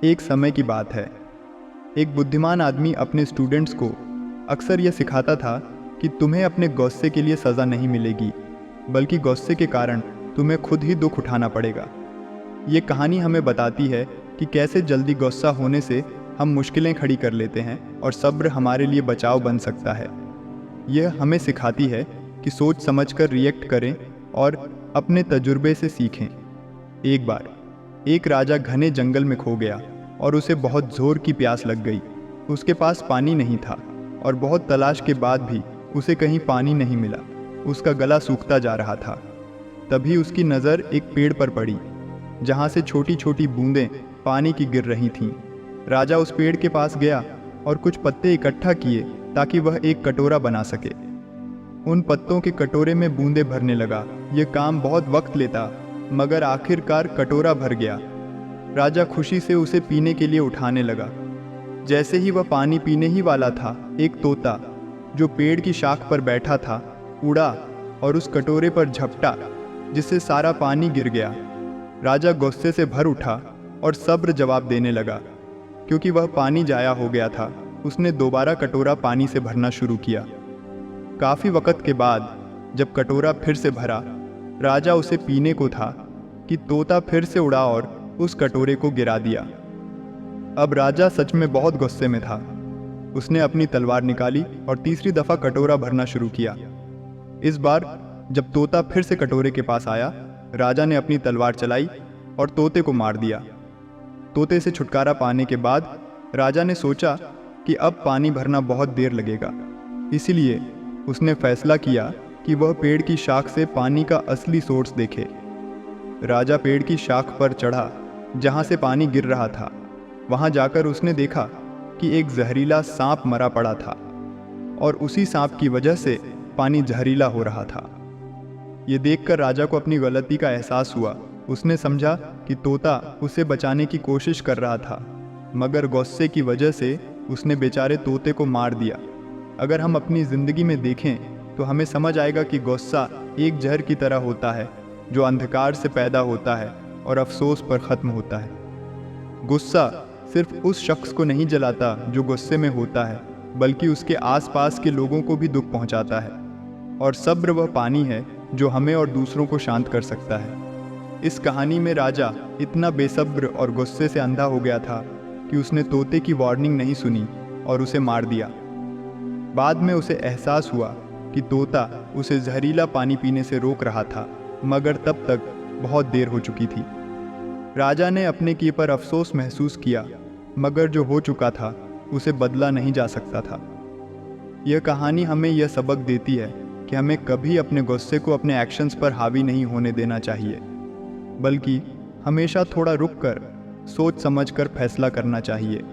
एक समय की बात है। एक बुद्धिमान आदमी अपने स्टूडेंट्स को अक्सर यह सिखाता था कि तुम्हें अपने गुस्से के लिए सज़ा नहीं मिलेगी, बल्कि गुस्से के कारण तुम्हें खुद ही दुख उठाना पड़ेगा। ये कहानी हमें बताती है कि कैसे जल्दी गुस्सा होने से हम मुश्किलें खड़ी कर लेते हैं और सब्र हमारे लिए बचाव बन सकता है। यह हमें सिखाती है कि सोच समझकर रिएक्ट करें और अपने तजुर्बे से सीखें। एक बार एक राजा घने जंगल में खो गया और उसे बहुत जोर की प्यास लग गई। उसके पास पानी नहीं था और बहुत तलाश के बाद भी उसे कहीं पानी नहीं मिला। उसका गला सूखता जा रहा था। तभी उसकी नज़र एक पेड़ पर पड़ी, जहाँ से छोटी छोटी बूंदें पानी की गिर रही थीं। राजा उस पेड़ के पास गया और कुछ पत्ते इकट्ठा किए ताकि वह एक कटोरा बना सके। उन पत्तों के कटोरे में बूंदें भरने लगा। यह काम बहुत वक्त लेता, मगर आखिरकार कटोरा भर गया। राजा खुशी से उसे पीने के लिए उठाने लगा। जैसे ही वह पानी पीने ही वाला था, एक तोता जो पेड़ की शाख पर बैठा था उड़ा और उस कटोरे पर झपटा, जिससे सारा पानी गिर गया। राजा गुस्से से भर उठा और सब्र जवाब देने लगा। क्योंकि वह पानी जाया हो गया था, उसने दोबारा कटोरा पानी से भरना शुरू किया। काफ़ी वक्त के बाद जब कटोरा फिर से भरा, राजा उसे पीने को था कि तोता फिर से उड़ा और उस कटोरे को गिरा दिया। अब राजा सच में बहुत गुस्से में था। उसने अपनी तलवार निकाली और तीसरी दफ़ा कटोरा भरना शुरू किया। इस बार जब तोता फिर से कटोरे के पास आया, राजा ने अपनी तलवार चलाई और तोते को मार दिया। तोते से छुटकारा पाने के बाद राजा ने सोचा कि अब पानी भरना बहुत देर लगेगा। इसीलिए उसने फैसला किया कि वह पेड़ की शाख से पानी का असली सोर्स देखे। राजा पेड़ की शाख पर चढ़ा जहाँ से पानी गिर रहा था। वहाँ जाकर उसने देखा कि एक जहरीला सांप मरा पड़ा था और उसी सांप की वजह से पानी जहरीला हो रहा था। ये देखकर राजा को अपनी गलती का एहसास हुआ। उसने समझा कि तोता उसे बचाने की कोशिश कर रहा था, मगर गुस्से की वजह से उसने बेचारे तोते को मार दिया। अगर हम अपनी ज़िंदगी में देखें तो हमें समझ आएगा कि गुस्सा एक जहर की तरह होता है, जो अंधकार से पैदा होता है और अफसोस पर ख़त्म होता है। गुस्सा सिर्फ उस शख्स को नहीं जलाता जो गुस्से में होता है, बल्कि उसके आसपास के लोगों को भी दुख पहुंचाता है। और सब्र वह पानी है जो हमें और दूसरों को शांत कर सकता है। इस कहानी में राजा इतना बेसब्र और गुस्से से अंधा हो गया था कि उसने तोते की वार्निंग नहीं सुनी और उसे मार दिया। बाद में उसे एहसास हुआ कि तोता उसे जहरीला पानी पीने से रोक रहा था, मगर तब तक बहुत देर हो चुकी थी। राजा ने अपने किए पर अफसोस महसूस किया, मगर जो हो चुका था उसे बदला नहीं जा सकता था। यह कहानी हमें यह सबक देती है कि हमें कभी अपने गुस्से को अपने एक्शंस पर हावी नहीं होने देना चाहिए, बल्कि हमेशा थोड़ा रुक कर सोच समझकर फैसला करना चाहिए।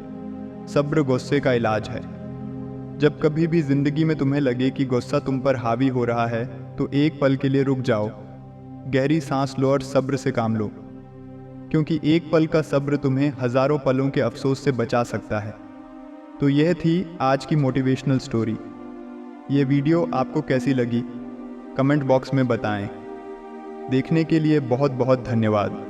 सब्र गुस्से का इलाज है। जब कभी भी ज़िंदगी में तुम्हें लगे कि गुस्सा तुम पर हावी हो रहा है, तो एक पल के लिए रुक जाओ, गहरी सांस लो और सब्र से काम लो, क्योंकि एक पल का सब्र तुम्हें हज़ारों पलों के अफसोस से बचा सकता है। तो यह थी आज की मोटिवेशनल स्टोरी। ये वीडियो आपको कैसी लगी, कमेंट बॉक्स में बताएं। देखने के लिए बहुत बहुत धन्यवाद।